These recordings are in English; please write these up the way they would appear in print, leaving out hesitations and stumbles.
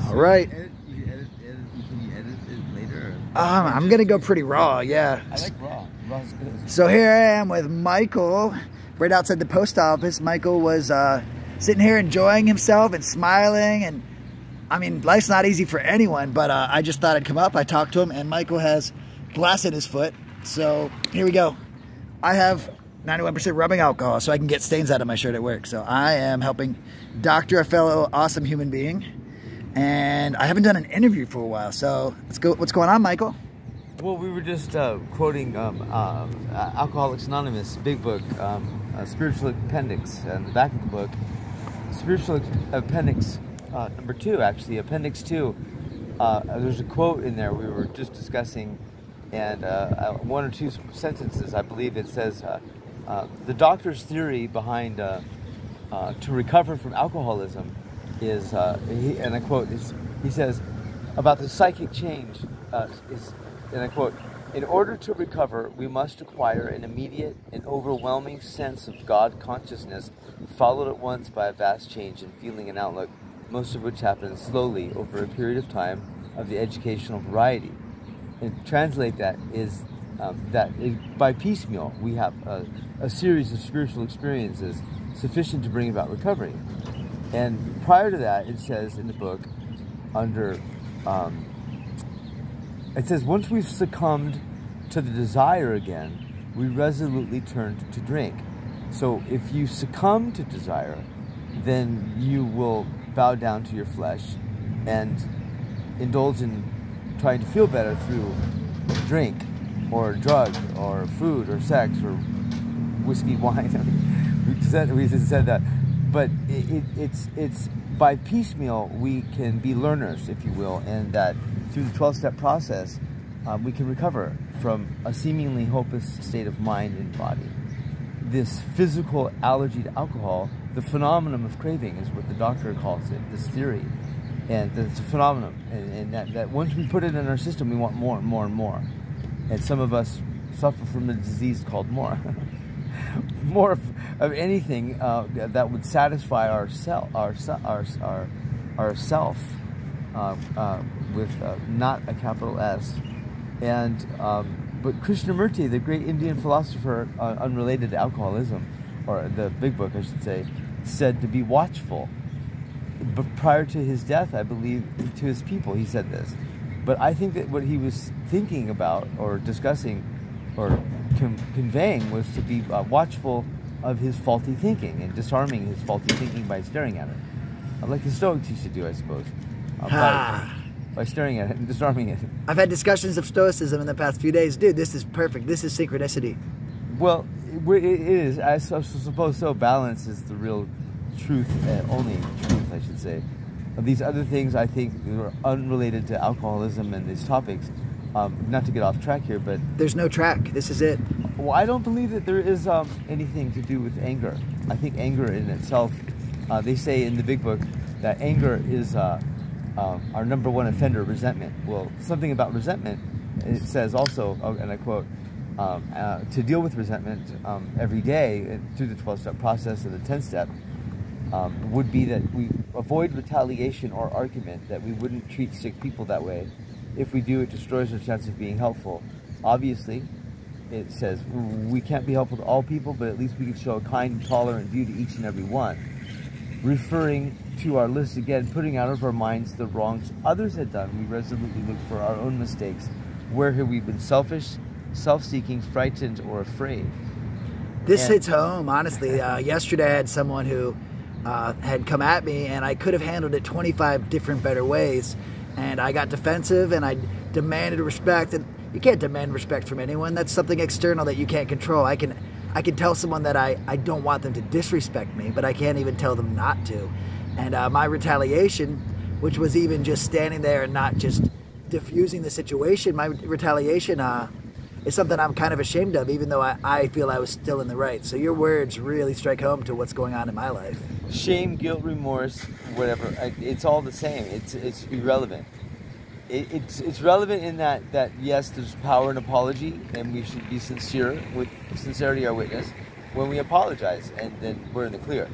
All right. Can you edit it later? I'm going to go pretty raw, yeah. I like raw. Raw's good. So here I am with Michael, right outside the post office. Michael was sitting here enjoying himself and smiling. And I mean, life's not easy for anyone, but I just thought I'd come up. I talked to him, and Michael has glass in his foot. So here we go. I have 91% rubbing alcohol, so I can get stains out of my shirt at work. So I am helping Doctor, a fellow awesome human being. And I haven't done an interview for a while, so let's go. What's going on, Michael? Well, we were just quoting Alcoholics Anonymous, big book, Spiritual Appendix, and the back of the book, Spiritual Appendix number 2, actually, Appendix 2. There's a quote in there we were just discussing, and one or two sentences, I believe it says, the doctor's theory behind to recover from alcoholism is, and I quote, he says, about the psychic change, and I quote, in order to recover, we must acquire an immediate and overwhelming sense of God consciousness, followed at once by a vast change in feeling and outlook, most of which happens slowly over a period of time of the educational variety. And translate that is by piecemeal, we have a series of spiritual experiences sufficient to bring about recovery. And prior to that, it says in the book, under, it says, once we've succumbed to the desire again, we resolutely turn to drink. So if you succumb to desire, then you will bow down to your flesh and indulge in trying to feel better through drink or drug or food or sex or whiskey, wine. we just said that. But it's by piecemeal we can be learners, if you will, and that through the 12-step process we can recover from a seemingly hopeless state of mind and body. This physical allergy to alcohol, the phenomenon of craving is what the doctor calls it, this theory. And it's a phenomenon, and that once we put it in our system, we want more and more and more. And some of us suffer from a disease called more. More of anything that would satisfy our self with not a capital S. And but Krishnamurti, the great Indian philosopher unrelated to alcoholism, or the big book I should say, said to be watchful. But prior to his death, I believe, to his people, he said this. But I think that what he was thinking about or discussing or conveying was to be watchful of his faulty thinking and disarming his faulty thinking by staring at it. Like the Stoics used to do, I suppose. By staring at it and disarming it. I've had discussions of Stoicism in the past few days. Dude, this is perfect. This is synchronicity. Well, it is. I suppose so. Balance is the real truth, only truth, I should say. These other things, I think, are unrelated to alcoholism and these topics. Not to get off track here, but... There's no track. This is it. Well, I don't believe that there is anything to do with anger. I think anger in itself, they say in the big book that anger is our #1 offender, resentment. Well, something about resentment, it says also, and I quote, to deal with resentment every day through the 12-step process and the 10-step would be that we avoid retaliation or argument, that we wouldn't treat sick people that way. If we do, it destroys our chance of being helpful. Obviously, it says we can't be helpful to all people, but at least we can show a kind and tolerant view to each and every one. Referring to our list again, putting out of our minds the wrongs others had done, we resolutely look for our own mistakes. Where have we been selfish, self-seeking, frightened, or afraid? This hits home, honestly. Yesterday I had someone who had come at me, and I could have handled it 25 different better ways. And I got defensive, and I demanded respect. And you can't demand respect from anyone. That's something external that you can't control. I can tell someone that I don't want them to disrespect me, but I can't even tell them not to. And my retaliation, which was even just standing there and not just diffusing the situation, my retaliation is something I'm kind of ashamed of, even though I feel I was still in the right. So your words really strike home to what's going on in my life. Shame, guilt, remorse, whatever, it's all the same. It's irrelevant. It's relevant in that yes, there's power in apology, and we should be sincere with sincerity our witness when we apologize, and then we're in the clear.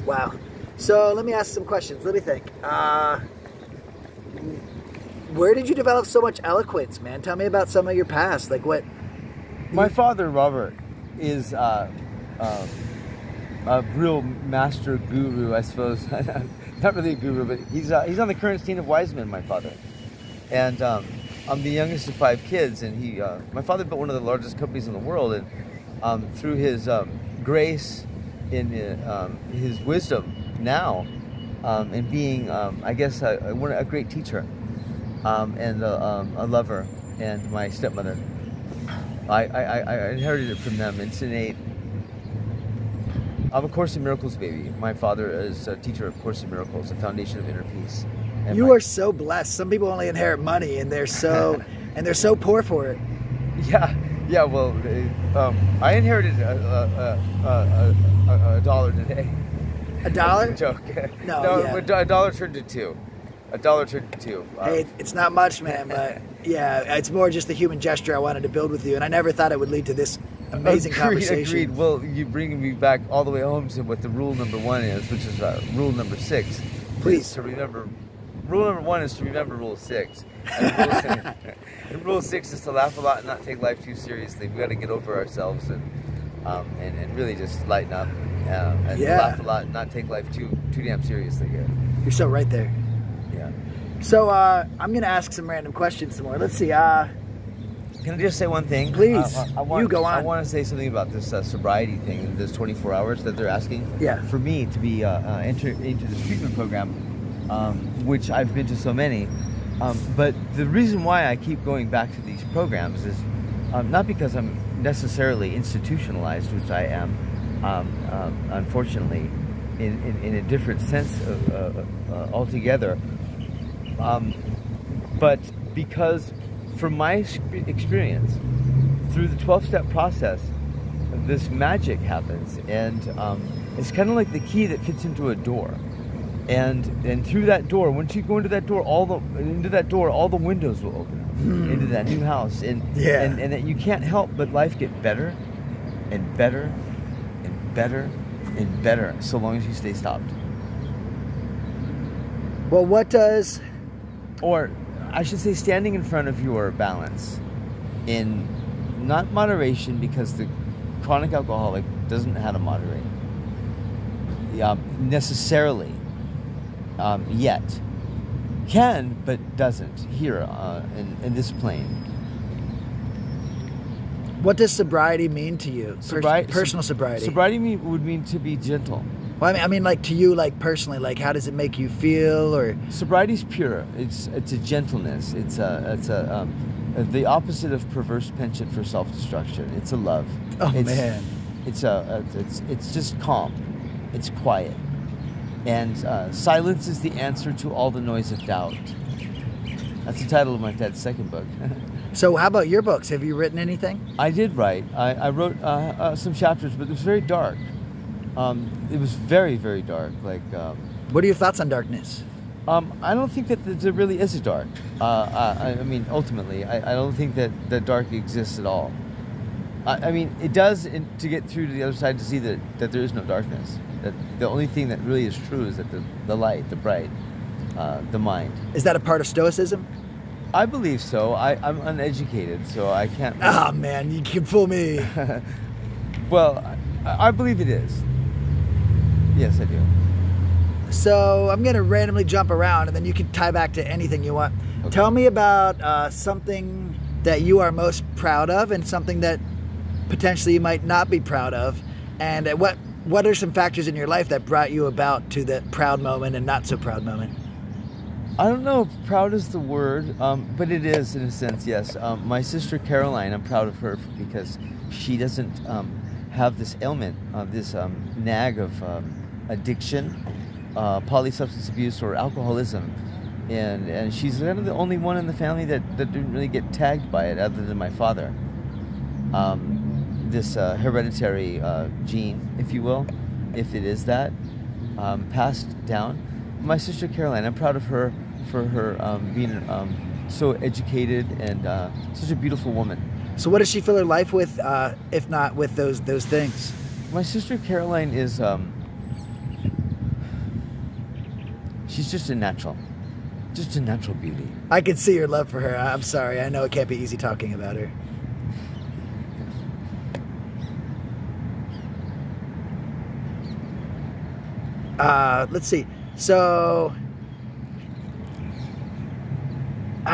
Wow. So let me ask some questions. Let me think. Where did you develop so much eloquence, man? Tell me about some of your past. Like what? My father, Robert, is a real master guru, I suppose. Not really a guru, but he's on the current scene of wise men, my father. And I'm the youngest of 5 kids, and my father built one of the largest companies in the world, and through his grace, in his wisdom now, and being, I guess, a great teacher, and a lover, and my stepmother, I inherited it from them. It's innate. I'm a Course in Miracles baby. My father is a teacher of Course in Miracles, a foundation of inner peace. And you are so blessed. Some people only inherit money, and they're so poor for it. Yeah. Well, I inherited a dollar today. A dollar? Joke. No, yeah. A dollar turned to 2. A dollar turned to 2. Hey, it's not much, man, but yeah, it's more just a human gesture I wanted to build with you, and I never thought it would lead to this amazing conversation. Agreed. Well, you're bringing me back all the way home to what the rule number 1 is, which is rule number 6. Please. To remember, rule number 1 is to remember rule 6. And rule 6 is to laugh a lot and not take life too seriously. We got to get over ourselves and really just lighten up and laugh a lot and not take life too damn seriously here. You're so right there. Yeah. So I'm gonna ask some random questions some more. Let's see. Can I just say one thing? Please. You go on. I want to say something about this sobriety thing, this 24 hours that they're asking. Yeah. For me to be entered into this treatment program, which I've been to so many, but the reason why I keep going back to these programs is not because I'm necessarily institutionalized, which I am, unfortunately, in a different sense altogether, but because from my experience, through the 12-step process, this magic happens, and it's kind of like the key that fits into a door, and through that door, once you go into that door, all the windows will open into that new house, and that you can't help but life get better and better and better and better, so long as you stay stopped. Well, what does... Or I should say standing in front of your balance in not moderation, because the chronic alcoholic doesn't know how to moderate necessarily yet. Can, but doesn't here in this plane. What does sobriety mean to you? Personal sobriety. Sobriety would mean to be gentle. Well, I mean, like to you, like personally, like how does it make you feel? Or sobriety's pure. It's a gentleness. It's the opposite of perverse penchant for self-destruction. It's a love. Oh man. It's just calm. It's quiet. And silence is the answer to all the noise of doubt. That's the title of my dad's second book. So how about your books? Have you written anything? I did write. I wrote some chapters, but it was very dark. It was very, very dark. Like, what are your thoughts on darkness? I don't think that there really is a dark. I mean, ultimately, I don't think that the dark exists at all. I mean, it does to get through to the other side, to see that there is no darkness. That the only thing that really is true is that the light, the bright, the mind. Is that a part of Stoicism? I believe so. I'm uneducated, so I can't... Ah, man, you can fool me. Well, I believe it is. Yes, I do. So I'm going to randomly jump around, and then you can tie back to anything you want. Okay. Tell me about something that you are most proud of, and something that potentially you might not be proud of, and what are some factors in your life that brought you about to the proud moment and not so proud moment? I don't know if proud is the word, but it is in a sense, yes. My sister Caroline, I'm proud of her because she doesn't have this ailment, this nag of addiction, polysubstance abuse, or alcoholism. And she's kind of the only one in the family that didn't really get tagged by it, other than my father. This hereditary gene, if you will, if it is that, passed down. My sister Caroline, I'm proud of her for her being so educated and such a beautiful woman. So what does she fill her life with, if not with those things? My sister Caroline is she's just a natural beauty. I can see your love for her. I'm sorry. I know it can't be easy talking about her. Let's see. So,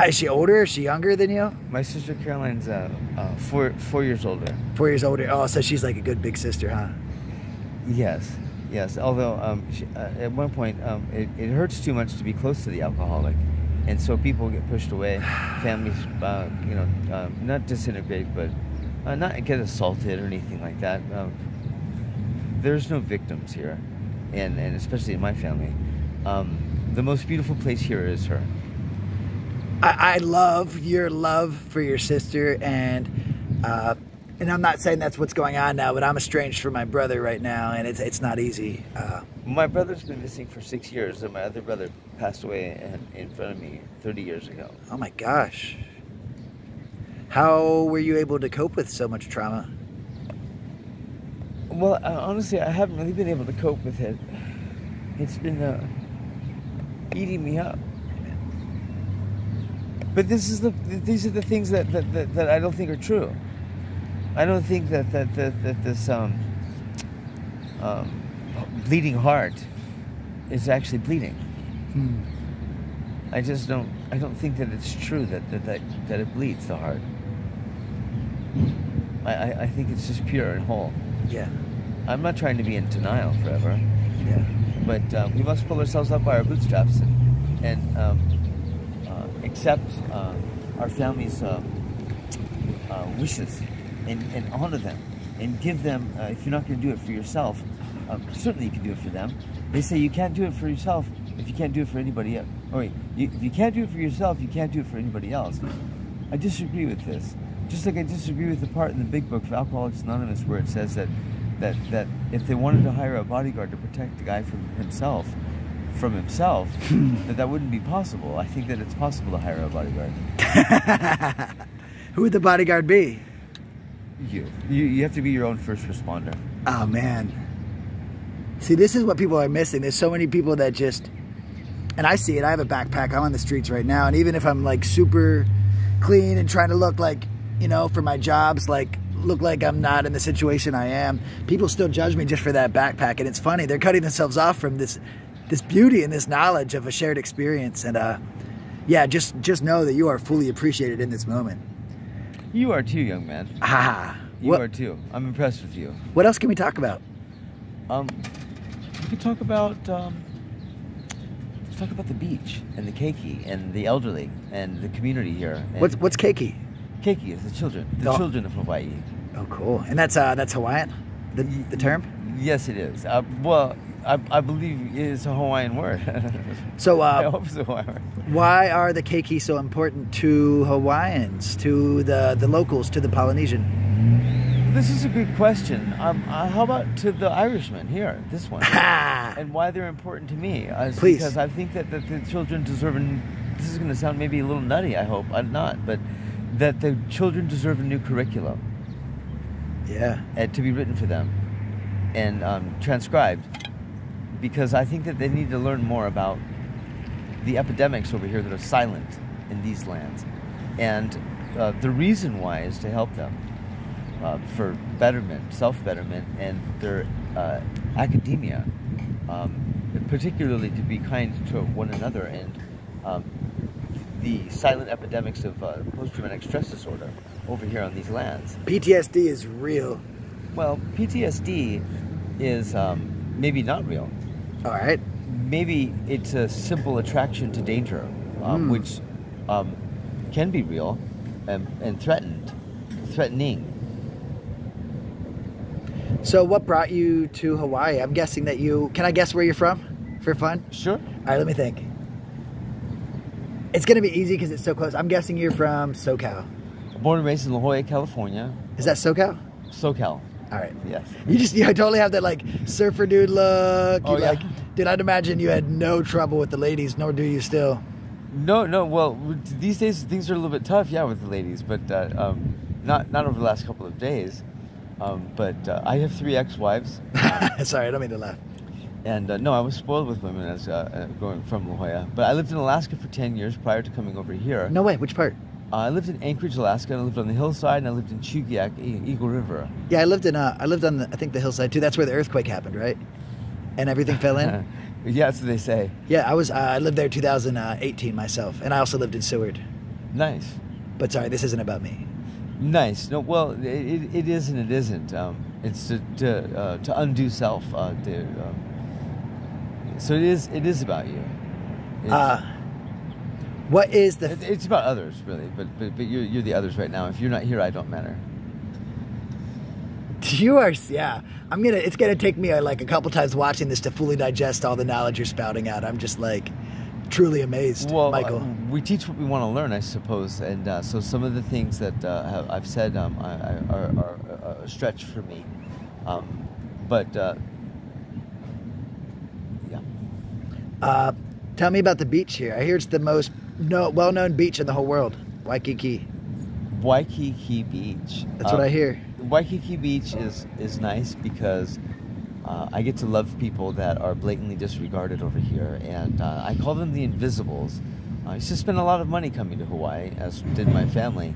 is she older? Is she younger than you? My sister Caroline's 4 years older. 4 years older. Oh, so she's like a good big sister, huh? Yes. Although at one point it hurts too much to be close to the alcoholic, and so people get pushed away. Families, not disintegrate, but not get assaulted or anything like that. There's no victims here, and especially in my family. The most beautiful place here is her. I love your love for your sister, and I'm not saying that's what's going on now, but I'm estranged from my brother right now, and it's not easy. My brother's been missing for 6 years, and my other brother passed away in front of me 30 years ago. Oh my gosh. How were you able to cope with so much trauma? Well, honestly, I haven't really been able to cope with it. It's been eating me up. But these are the things that I don't think are true. I don't think that this bleeding heart is actually bleeding. I just don't. I don't think that it's true that it bleeds the heart. I think it's just pure and whole. Yeah. I'm not trying to be in denial forever. Yeah. But we must pull ourselves up by our bootstraps and accept our family's wishes and honor them and give them. If you're not going to do it for yourself, certainly you can do it for them. They say you can't do it for yourself if you can't do it for anybody else. Oh wait, if you can't do it for yourself, you can't do it for anybody else. I disagree with this. Just like I disagree with the part in the big book of Alcoholics Anonymous where it says that if they wanted to hire a bodyguard to protect the guy from himself, that wouldn't be possible. I think that it's possible to hire a bodyguard. Who would the bodyguard be? You have to be your own first responder. Oh man. See, this is what people are missing. There's so many people that just, and I see it. I have a backpack. I'm on the streets right now, and even if I'm like super clean and trying to look like, for my jobs, like look like I'm not in the situation I am, people still judge me just for that backpack. And it's funny, they're cutting themselves off from this beauty and this knowledge of a shared experience. And yeah, just know that you are fully appreciated in this moment. You are too, young man. You are too. I'm impressed with you. What else can we talk about? We could talk about let's talk about the beach and the keiki and the elderly and the community here. And What's keiki? Keiki is the children children of Hawaii. Oh, cool. And that's Hawaiian, the term? Yes, it is. Well, I believe it is a Hawaiian word. So I hope it's a Hawaiian word. Why are the keiki so important to Hawaiians, to the locals, to the Polynesian? This is a good question. How about to the Irishmen here, this one? And why they're important to me? Please. Because I think that the children deserve, this is going to sound maybe a little nutty, I hope, I'm not, but that the children deserve a new curriculum. Yeah. To be written for them and transcribed. Because I think that they need to learn more about the epidemics over here that are silent in these lands. And the reason why is to help them. For betterment, self-betterment, and their academia, particularly to be kind to one another, and the silent epidemics of post-traumatic stress disorder over here on these lands. PTSD is real. Well, PTSD is maybe not real. All right. Maybe it's a simple attraction to danger, which can be real and threatening. So what brought you to Hawaii? I'm guessing that can I guess where you're from for fun? Sure. All right, let me think. It's going to be easy because it's so close. I'm guessing you're from SoCal. Born and raised in La Jolla, California. Is that SoCal? SoCal. All right. Yes. You totally have that like surfer dude look. Oh, yeah. Dude, I'd imagine you had no trouble with the ladies, nor do you still. No. Well, these days things are a little bit tough, yeah, with the ladies, but not over the last couple of days. But I have 3 ex-wives. Sorry, I don't mean to laugh. And no, I was spoiled with women as going from La Jolla. But I lived in Alaska for 10 years prior to coming over here. No way. Which part? I lived in Anchorage, Alaska, and I lived on the hillside, and I lived in Chugiak, Eagle River. Yeah, I lived on the, I think, the hillside too. That's where the earthquake happened, right? And everything fell in. Yeah, that's what they say. Yeah, I lived there 2018 myself, and I also lived in Seward. Nice. But sorry, this isn't about me. Nice. No, well, it is and it isn't. It's to undo self. So it is about you. What is the? It's about others, really. But you're the others right now. If you're not here, I don't matter. You are, yeah. It's gonna take me like a couple times watching this to fully digest all the knowledge you're spouting out. I'm just like truly amazed, well, Michael. We teach what we want to learn, I suppose, and so some of the things that I've said are a stretch for me, but yeah. Tell me about the beach here. I hear it's the most well-known beach in the whole world, Waikiki. Waikiki Beach. That's what I hear. Waikiki Beach is nice because I get to love people that are blatantly disregarded over here, and I call them the Invisibles. I used to spend a lot of money coming to Hawaii, as did my family,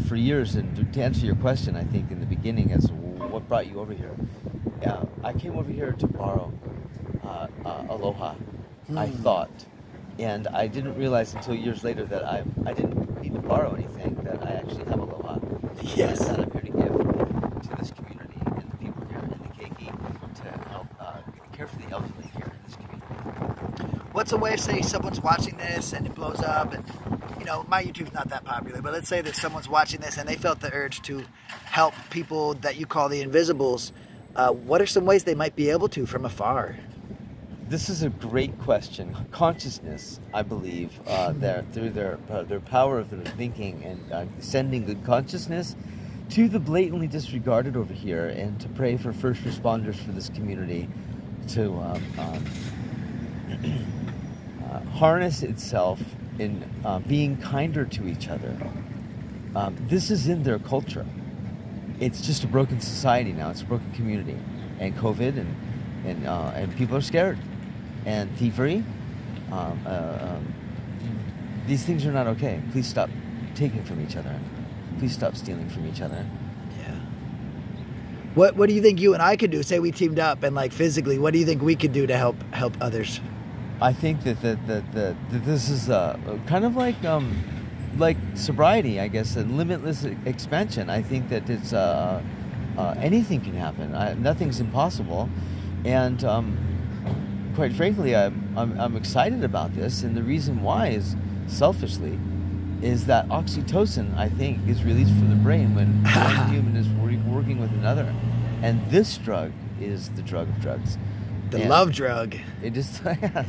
for years. And to answer your question, I think in the beginning, as what brought you over here, I came over here to borrow aloha. I thought, and I didn't realize until years later that I didn't need to borrow anything, that I actually have aloha. Yes. And that I'm here to give to this community and the people here in the keiki to help care for the elderly here in this community. What's a way of saying someone's watching this and it blows up, and my YouTube's not that popular, but let's say that someone's watching this and they felt the urge to help people that you call the Invisibles. What are some ways they might be able to from afar? This is a great question. Consciousness, I believe, through their power of their thinking and sending good consciousness to the blatantly disregarded over here, and to pray for first responders for this community to harness itself in being kinder to each other. This is in their culture. It's just a broken society now. It's a broken community, and COVID and people are scared. And thievery, these things are not okay. Please stop taking from each other. Please stop stealing from each other. Yeah. What do you think you and I could do? Say we teamed up and like physically, what do you think we could do to help others? I think that this is kind of like sobriety, I guess, and limitless expansion. I think that it's anything can happen. Nothing's impossible, and quite frankly, I'm excited about this, and the reason why is selfishly is that oxytocin, I think, is released from the brain when one human is working with another, and this drug is the drug of drugs. The love drug. It is, yeah,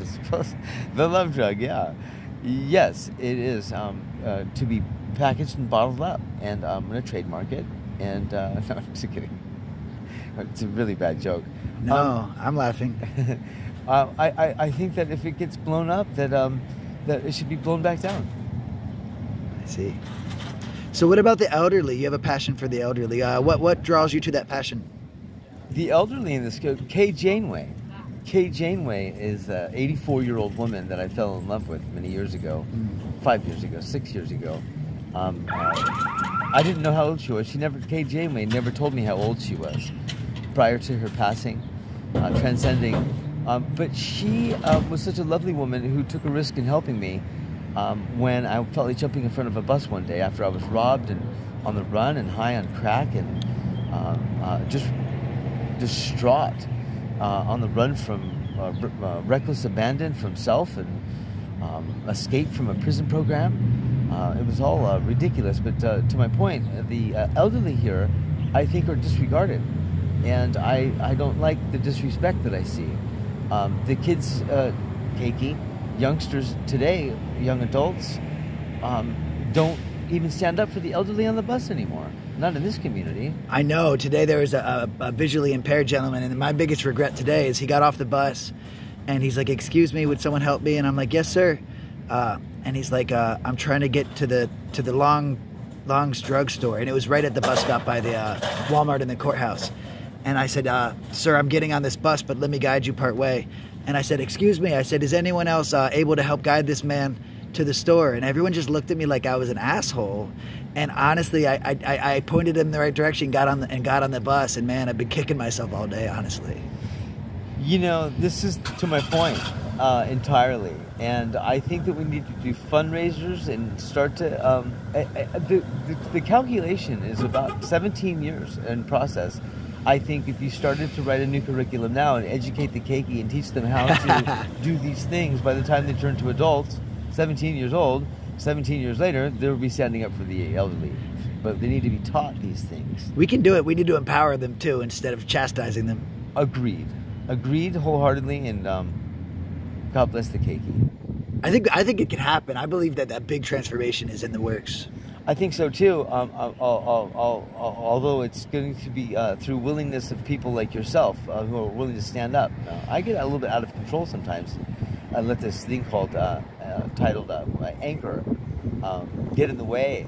the love drug, yeah. Yes, it is to be packaged and bottled up, and I'm going to trademark it, and no, I'm just kidding. It's a really bad joke. No, I'm laughing. I think that if it gets blown up, that it should be blown back down. I see. So what about the elderly? You have a passion for the elderly. What draws you to that passion? The elderly in this, Kay Janeway. Kay Janeway is an 84-year-old woman that I fell in love with many years ago, 5 years ago, 6 years ago. I didn't know how old she was. Kay Janeway never told me how old she was prior to her passing, transcending. But she was such a lovely woman who took a risk in helping me when I felt like jumping in front of a bus one day after I was robbed and on the run and high on crack and just distraught, on the run from reckless abandon from self and escape from a prison program. It was all ridiculous, but to my point, the elderly here, I think, are disregarded, and I don't like the disrespect that I see. The kids, Keiki, youngsters today, young adults, don't even stand up for the elderly on the bus anymore. Not in this community. I know. Today there was a visually impaired gentleman, and my biggest regret today is he got off the bus, and he's like, "Excuse me, would someone help me?" And I'm like, "Yes, sir." And he's like, "I'm trying to get to the Long's drugstore," and it was right at the bus stop by the Walmart and the courthouse. And I said, sir, I'm getting on this bus, but let me guide you part way. And I said, excuse me. I said, is anyone else able to help guide this man to the store? And everyone just looked at me like I was an asshole. And honestly, I pointed him in the right direction, got on the bus. And man, I've been kicking myself all day, honestly. You know, this is to my point entirely. And I think that we need to do fundraisers and start to... the calculation is about 17 years in process. I think if you started to write a new curriculum now and educate the keiki and teach them how to do these things, by the time they turn to adults, 17 years old, 17 years later, they'll be standing up for the elderly. But they need to be taught these things. We can do it. We need to empower them too, instead of chastising them. Agreed wholeheartedly, and God bless the keiki. I think it can happen. I believe that big transformation is in the works. I think so too, although it's going to be through willingness of people like yourself who are willing to stand up. I get a little bit out of control sometimes. I let this thing called, titled anger get in the way,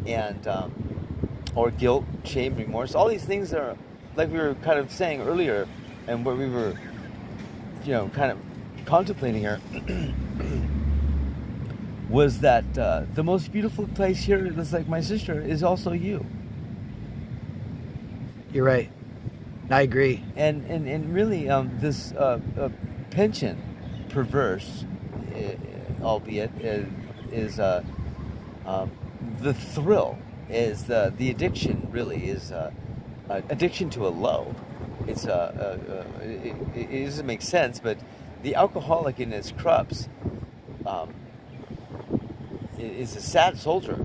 and or guilt, shame, remorse. All these things are, like we were kind of saying earlier, and what we were, kind of contemplating here, was that the most beautiful place here is like my sister is also you. You're right. I agree. And really, this penchant, perverse, albeit, is the thrill, is the addiction. Really is addiction to a low. It's it doesn't make sense, but the alcoholic in his crupes is a sad soldier,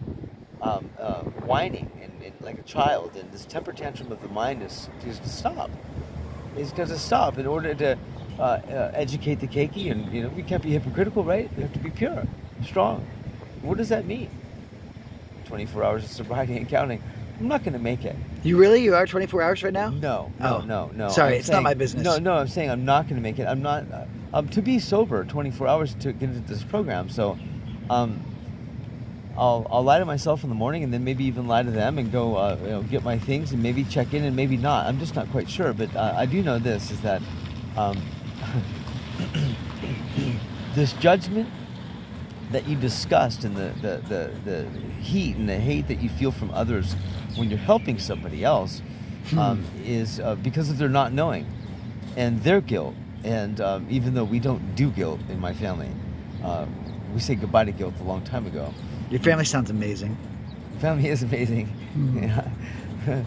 whining and like a child, and this temper tantrum of the mind is to stop. It's got to stop in order to educate the keiki, and we can't be hypocritical, right? We have to be pure, strong. What does that mean? 24 hours of sobriety and counting. I'm not going to make it. You really? You are 24 hours right now? No. Sorry, it's not my business. No, I'm saying I'm not going to make it. I'm not to be sober 24 hours to get into this program. So, I'll lie to myself in the morning, and then maybe even lie to them and go, get my things, and maybe check in, and maybe not. I'm just not quite sure. But I do know this, is that this judgment that you discussed, and the heat and the hate that you feel from others when you're helping somebody else is because of their not knowing and their guilt. And even though we don't do guilt in my family, we say goodbye to guilt a long time ago. Your family sounds amazing. Family is amazing. Yeah.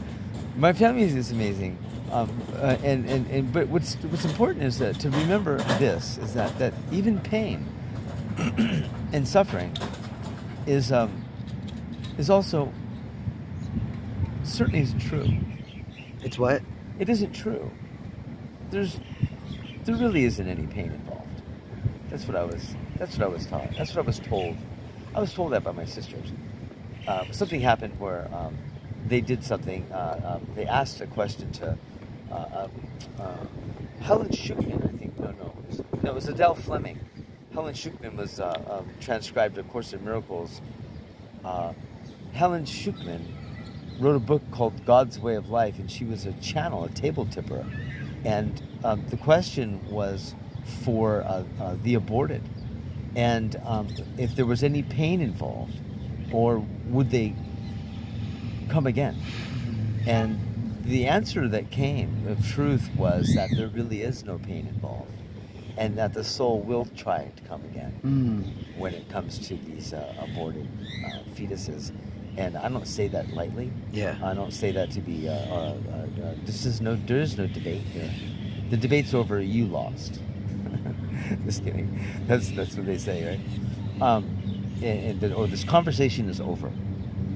My family is amazing. But what's important is that to remember this, is that even pain and suffering is also certainly isn't true. It's what? It isn't true. There really isn't any pain involved. That's what I was taught. That's what I was told. I was told that by my sisters. Something happened where they did something. They asked a question to Helen Schuchman, I think. No, it was Adele Fleming. Helen Schuchman was transcribed A Course in Miracles. Helen Schuchman wrote a book called God's Way of Life, and she was a channel, a table tipper. And the question was for the aborted, and if there was any pain involved, or would they come again? And the answer that came of truth was that there really is no pain involved, and that the soul will try to come again when it comes to these aborted fetuses. And I don't say that lightly. Yeah. I don't say that to be. There is no debate here. The debate's over. You lost. Just kidding. That's what they say, right? Or this conversation is over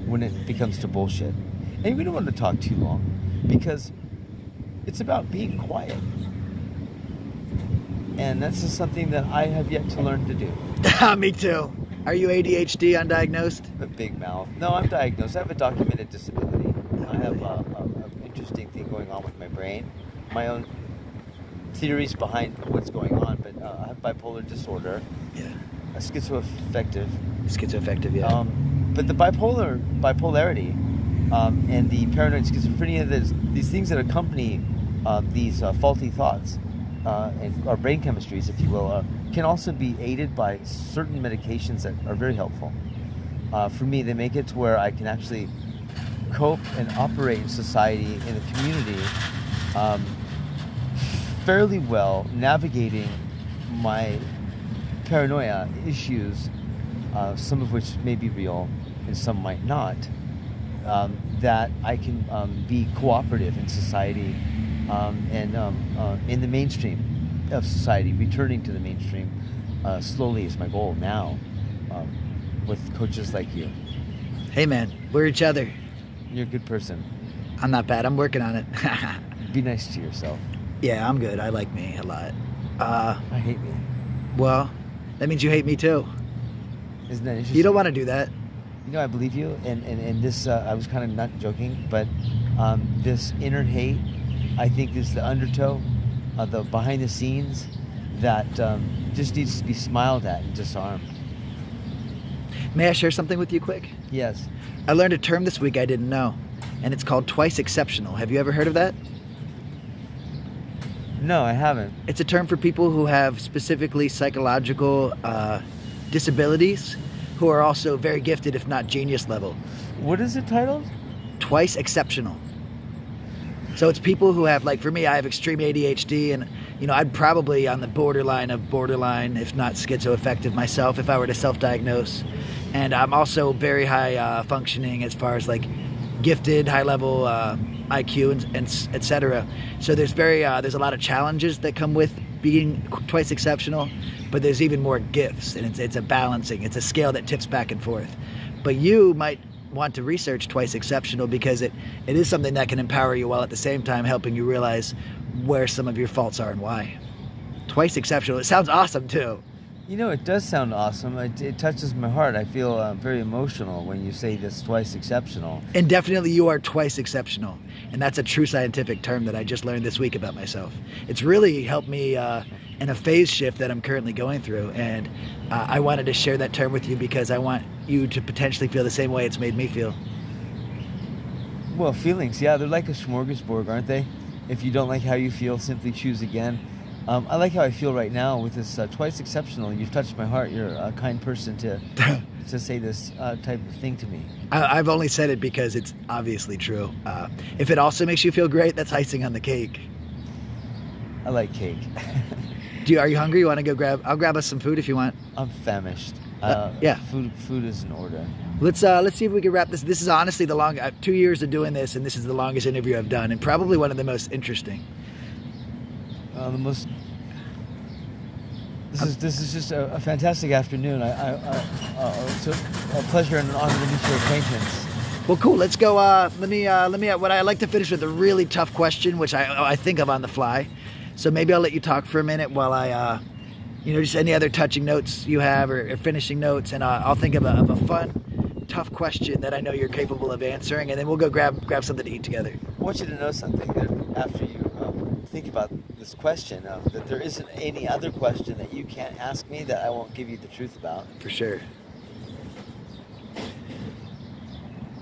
when it becomes to bullshit. And we don't want to talk too long, because it's about being quiet. And that's just something that I have yet to learn to do. Me too. Are you ADHD undiagnosed? A big mouth. No, I'm diagnosed. I have a documented disability. I have an interesting thing going on with my brain. My own theories behind what's going on, but I have bipolar disorder. Yeah. A schizoaffective. Schizoaffective, yeah. But the bipolarity and the paranoid schizophrenia, these things that accompany these faulty thoughts or brain chemistries, if you will, can also be aided by certain medications that are very helpful. For me, they make it to where I can actually cope and operate in society, in the community, fairly well, navigating my paranoia issues, some of which may be real and some might not, that I can be cooperative in society and in the mainstream of society, returning to the mainstream slowly is my goal now, with coaches like you. Hey man, we're each other. You're a good person. I'm not bad. I'm working on it. Be nice to yourself. Yeah, I'm good. I like me a lot. I hate me. Well, that means you hate me too. Isn't that interesting? You don't want to do that. You know, I believe you, and this, I was kind of not joking, but this inner hate, I think, is the undertow, the behind the scenes that just needs to be smiled at and disarmed. May I share something with you quick? Yes. I learned a term this week I didn't know, and it's called twice exceptional. Have you ever heard of that? No, I haven't. It's a term for people who have specifically psychological disabilities, who are also very gifted, if not genius level. What is it titled? Twice exceptional. So it's people who have, like for me, I have extreme ADHD, and you know, I'd probably on the borderline of borderline, if not schizoaffective myself, if I were to self-diagnose. And I'm also very high functioning as far as like gifted, high level IQ and etc. So there's a lot of challenges that come with being twice exceptional, but there's even more gifts, and it's a balancing. It's a scale that tips back and forth. But you might want to research twice exceptional because it is something that can empower you while at the same time helping you realize where some of your faults are and why. Twice exceptional. It sounds awesome too. You know, it does sound awesome. It touches my heart. I feel very emotional when you say this, twice exceptional. And definitely you are twice exceptional. And that's a true scientific term that I just learned this week about myself. It's really helped me in a phase shift that I'm currently going through. And I wanted to share that term with you because I want you to potentially feel the same way it's made me feel. Well, feelings, yeah, they're like a smorgasbord, aren't they? If you don't like how you feel, simply choose again. I like how I feel right now with this twice exceptional. You've touched my heart. You're a kind person to say this type of thing to me. I've only said it because it's obviously true. If it also makes you feel great, that's icing on the cake. I like cake. Are you hungry? You want to go grab? I'll grab us some food if you want. I'm famished. Yeah. Food is in order. Let's see if we can wrap this. This is honestly the long 2 years of doing this, and this is the longest interview I've done, and probably one of the most interesting. This is just a fantastic afternoon. It's a pleasure and an honor to meet your acquaintance. Well, cool. Let's go. Let me. What I like to finish with a really tough question, which I think of on the fly. So maybe I'll let you talk for a minute while I, just any other touching notes you have or finishing notes, and I'll think of a fun, tough question that I know you're capable of answering, and then we'll go grab something to eat together. I want you to know something that after you think about this question, that there isn't any other question that you can't ask me that I won't give you the truth about. For sure.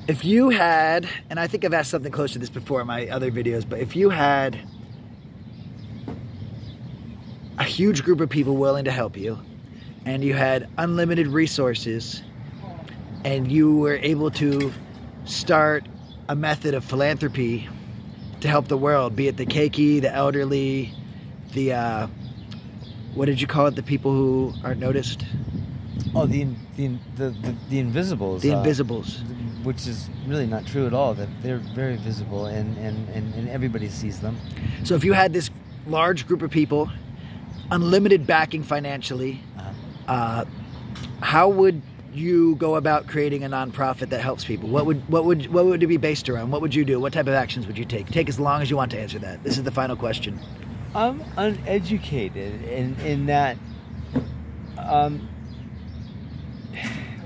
If you had, and I think I've asked something close to this before in my other videos, but if you had a huge group of people willing to help you, and you had unlimited resources, and you were able to start a method of philanthropy to help the world, be it the keiki, the elderly, the what did you call it? The people who aren't noticed. Oh, the invisibles. The invisibles, which is really not true at all. That they're very visible, and everybody sees them. So if you had this large group of people, unlimited backing financially, how would you go about creating a nonprofit that helps people? What would it be based around? What would you do? What type of actions would you take? Take as long as you want to answer that. This is the final question. I'm uneducated in that.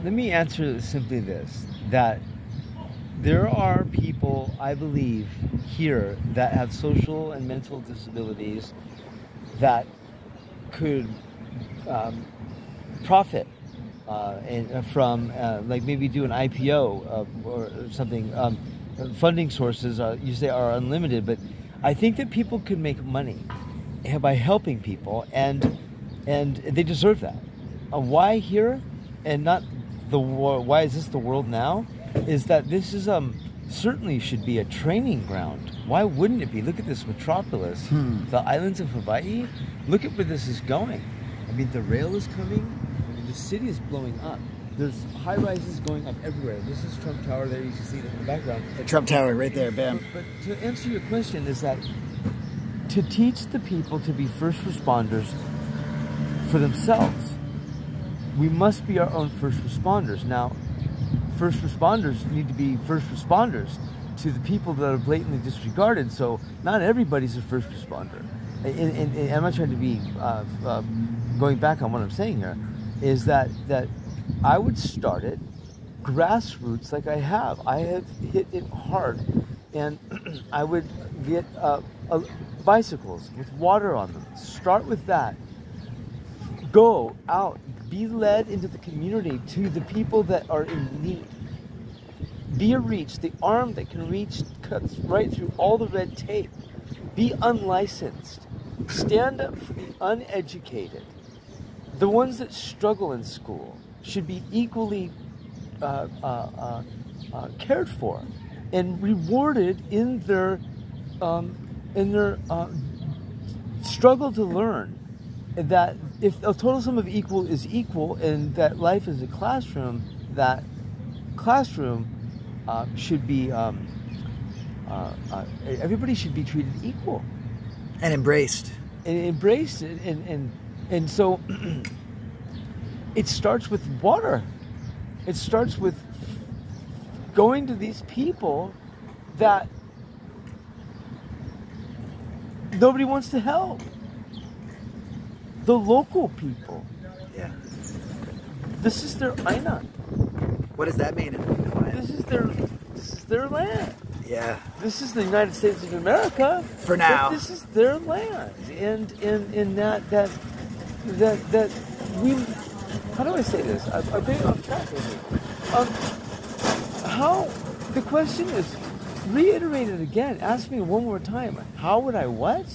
Let me answer simply this: that there are people, I believe, here that have social and mental disabilities that could profit from like maybe do an IPO or something. Funding sources you say are unlimited, but I think that people can make money by helping people, and they deserve that. Why here and not why is this the world now? Is that this is certainly should be a training ground. Why wouldn't it be? Look at this metropolis, the islands of Hawaii. Look at where this is going. I mean, the rail is coming. I mean, the city is blowing up. There's high rises going up everywhere. This is Trump Tower there. You can see it in the background. The Trump Tower right there, bam. But to answer your question is that to teach the people to be first responders for themselves, we must be our own first responders. Now, first responders need to be first responders to the people that are blatantly disregarded. So not everybody's a first responder. And I'm not trying to be going back on what I'm saying here, is that I would start it grassroots like I have. I have hit it hard, and I would get bicycles with water on them. Start with that. Go out. Be led into the community to the people that are in need. Be a reach. The arm that can reach cuts right through all the red tape. Be unlicensed. Stand up for the uneducated. The ones that struggle in school should be equally cared for and rewarded in their struggle to learn. That if a total sum of equal is equal, and that life is a classroom, that classroom should be everybody should be treated equal and embraced. And so it starts with water. It starts with going to these people that nobody wants to help. The local people. Yeah. This is their aina. What does that mean in Hawaiian? This is their land. Yeah. This is the United States of America. For now. But this is their land. And in that we, how do I say this? I'm getting off track with you. The question is, reiterate it again. Ask me one more time. How would I what?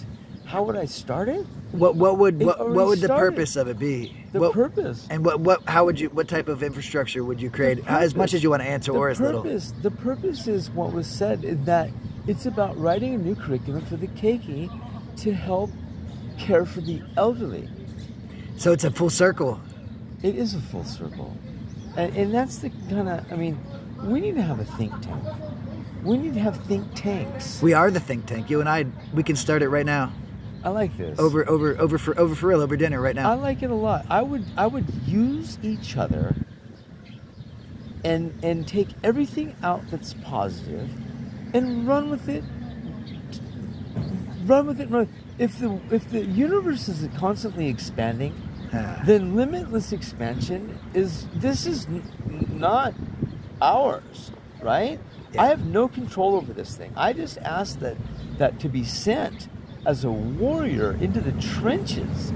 How would I start it? What would the purpose of it be? Purpose. And what type of infrastructure would you create? As much as you want to answer, or as little. The purpose is what was said, in that it's about writing a new curriculum for the keiki to help care for the elderly. So it's a full circle. It is a full circle. And that's the kind of, I mean, we need to have a think tank. We need to have think tanks. We are the think tank. You and I, we can start it right now. I like this. Over for real, over dinner right now. I like it a lot. I would use each other and take everything out that's positive and run with it. If the universe is constantly expanding, then limitless expansion is not ours, right? Yeah. I have no control over this thing. I just ask that to be sent as a warrior into the trenches,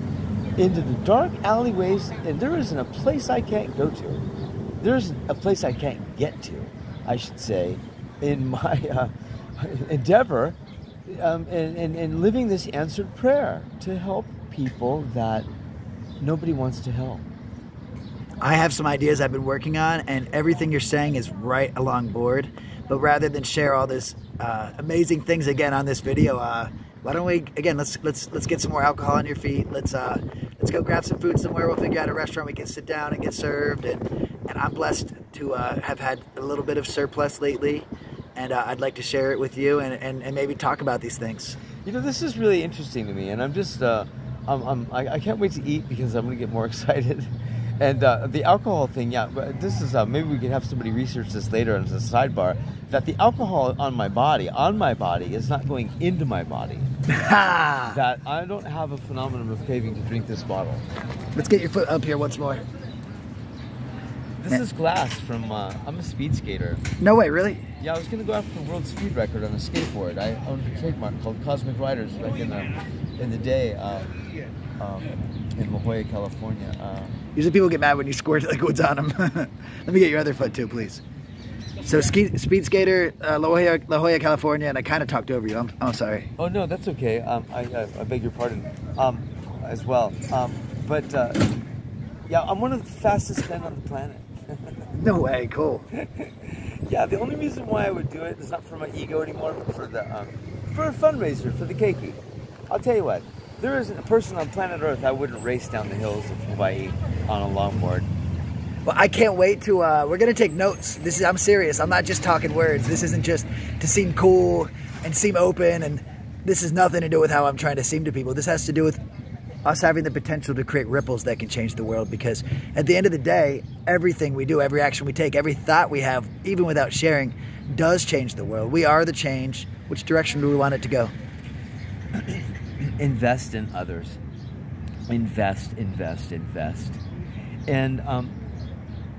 into the dark alleyways, and there isn't a place I can't go to. There's a place I can't get to, I should say, in my endeavor, and living this answered prayer to help people that nobody wants to help. I have some ideas I've been working on, and everything you're saying is right along board. But rather than share all this amazing things again on this video, why don't we again? Let's get some more alcohol on your feet. Let's go grab some food somewhere. We'll figure out a restaurant we can sit down and get served. And I'm blessed to have had a little bit of surplus lately, and I'd like to share it with you and maybe talk about these things. You know, this is really interesting to me, and I'm just I can't wait to eat because I'm going to get more excited. And the alcohol thing, yeah, this is maybe we can have somebody research this later as a sidebar. That the alcohol on my body is not going into my body. That I don't have a phenomenon of craving to drink this bottle. Let's get your foot up here once more. This is glass from. I'm a speed skater. No way, really? Yeah, I was gonna go after the world speed record on a skateboard. I owned a trademark called Cosmic Riders back in the day in La Jolla, California. Usually people get mad when you squirt liquids on them. Let me get your other foot too, please. So speed skater, La Jolla, California, and I kind of talked over you. I'm sorry. Oh no, that's okay. I beg your pardon, as well. Yeah, I'm one of the fastest men on the planet. No way, cool. Yeah, the only reason why I would do it is not for my ego anymore, but for a fundraiser for the keiki. I'll tell you what, there isn't a person on planet Earth I wouldn't race down the hills of Hawaii on a longboard. Well, I can't wait to, we're going to take notes. I'm serious. I'm not just talking words. This isn't just to seem cool and seem open, and this has nothing to do with how I'm trying to seem to people. This has to do with us having the potential to create ripples that can change the world, because at the end of the day, everything we do, every action we take, every thought we have, even without sharing, does change the world. We are the change. Which direction do we want it to go? Invest in others. Invest. And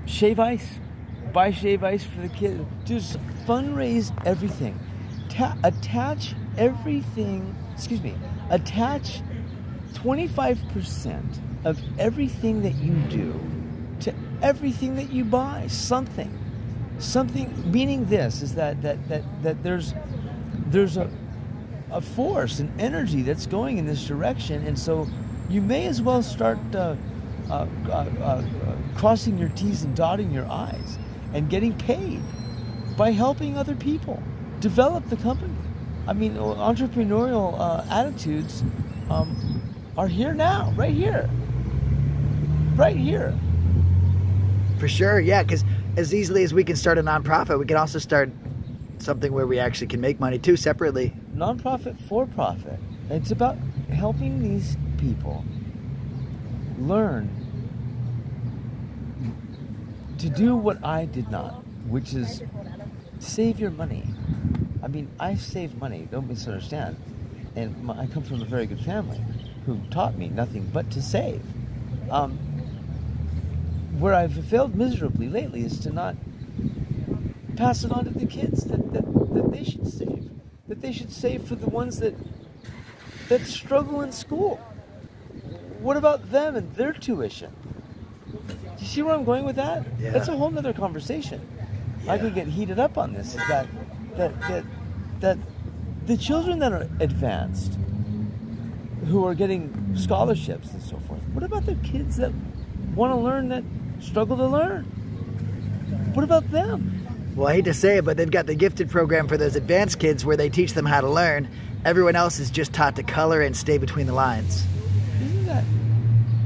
shave ice. Buy shave ice for the kids. Just fundraise everything. Attach everything, attach 25% of everything that you do to everything that you buy. Something, meaning this is that there's a force, an energy that's going in this direction, and so you may as well start crossing your T's and dotting your I's and getting paid by helping other people develop the company. I mean, entrepreneurial attitudes are here now, right here. For sure, yeah, because as easily as we can start a nonprofit, we can also start something where we actually can make money too, separately. Nonprofit, for profit. It's about helping these people learn to do what I did not, which is save your money. I mean, I save money, don't misunderstand. And I come from a very good family who taught me nothing but to save. Where I've failed miserably lately is to not pass it on to the kids that they should save. That they should save for the ones that struggle in school. What about them and their tuition? Do you see where I'm going with that? Yeah. That's a whole nother conversation. Yeah. I could get heated up on this. Is that the children that are advanced, who are getting scholarships and so forth, what about the kids that want to learn, that struggle to learn? What about them? Well, I hate to say it, but they've got the gifted program for those advanced kids where they teach them how to learn. Everyone else is just taught to color and stay between the lines. Isn't that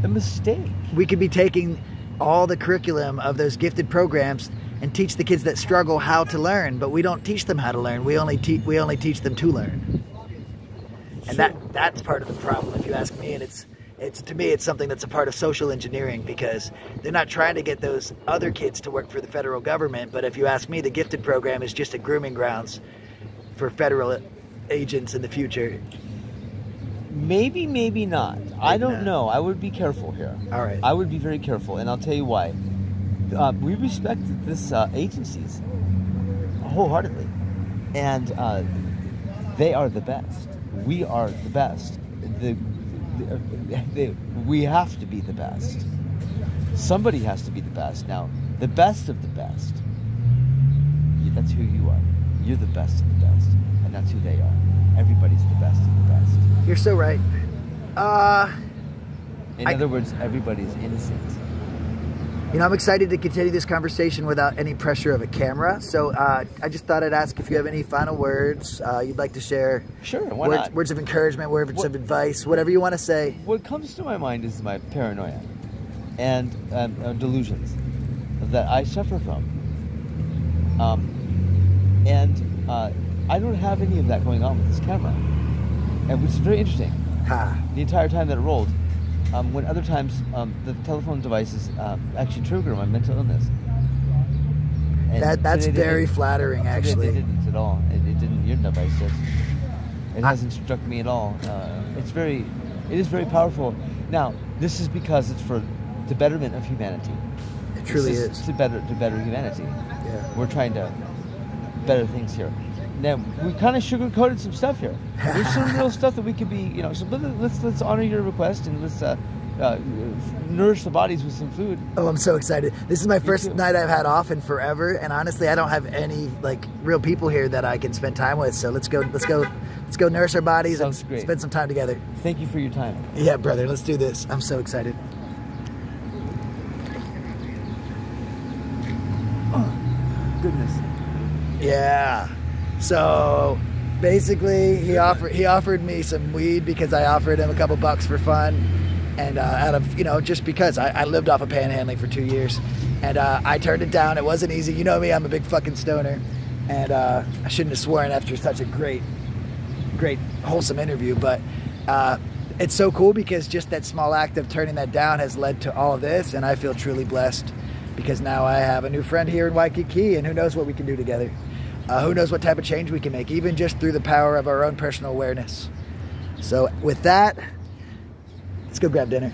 a mistake? We could be taking all the curriculum of those gifted programs and teach the kids that struggle how to learn, but we don't teach them how to learn. We only teach them to learn. And that's part of the problem, if you ask me. And it's to me, it's something that's a part of social engineering, because they're not trying to get those other kids to work for the federal government. But if you ask me, the gifted program is just a grooming grounds for federal agents in the future. Maybe, maybe not. I don't know. I would be careful here. All right. I would be very careful, and I'll tell you why. We respect this agencies wholeheartedly, and they are the best. We are the best. We have to be the best. Somebody has to be the best. Now, the best of the best, that's who you are. You're the best of the best, and that's who they are. Everybody's the best of the best. You're so right. In other words, everybody's innocent. You know, I'm excited to continue this conversation without any pressure of a camera. So I just thought I'd ask if you have any final words you'd like to share. Sure, why not? Words of encouragement, words of advice, whatever you want to say. What comes to my mind is my paranoia and delusions that I suffer from. I don't have any of that going on with this camera, and which is very interesting. The entire time that it rolled. When other times the telephone devices actually trigger my mental illness. And that's very flattering, actually. It didn't at all. It didn't. Your device does. It hasn't struck me at all. It is very powerful. Now, this is because it's for the betterment of humanity. It truly is. To better humanity. Yeah. We're trying to better things here. Now, we kind of sugar-coated some stuff here. There's some real stuff that we could be, so let's honor your request, and let's nourish the bodies with some food. Oh, I'm so excited. This is my first night I've had off in forever, and honestly, I don't have any like real people here that I can spend time with. So let's go nourish our bodies and spend some time together. Thank you for your time. Yeah, brother, let's do this. I'm so excited. Oh, goodness. Yeah. So basically, he offered me some weed because I offered him a couple bucks for fun, and out of, you know, just because I lived off of panhandling for 2 years, and I turned it down. It wasn't easy. You know me, I'm a big fucking stoner, and I shouldn't have sworn after such a great wholesome interview, but it's so cool because just that small act of turning that down has led to all of this, and I feel truly blessed because now I have a new friend here in Waikiki, and who knows what we can do together. Who knows what type of change we can make, even just through the power of our own personal awareness. So with that, let's go grab dinner.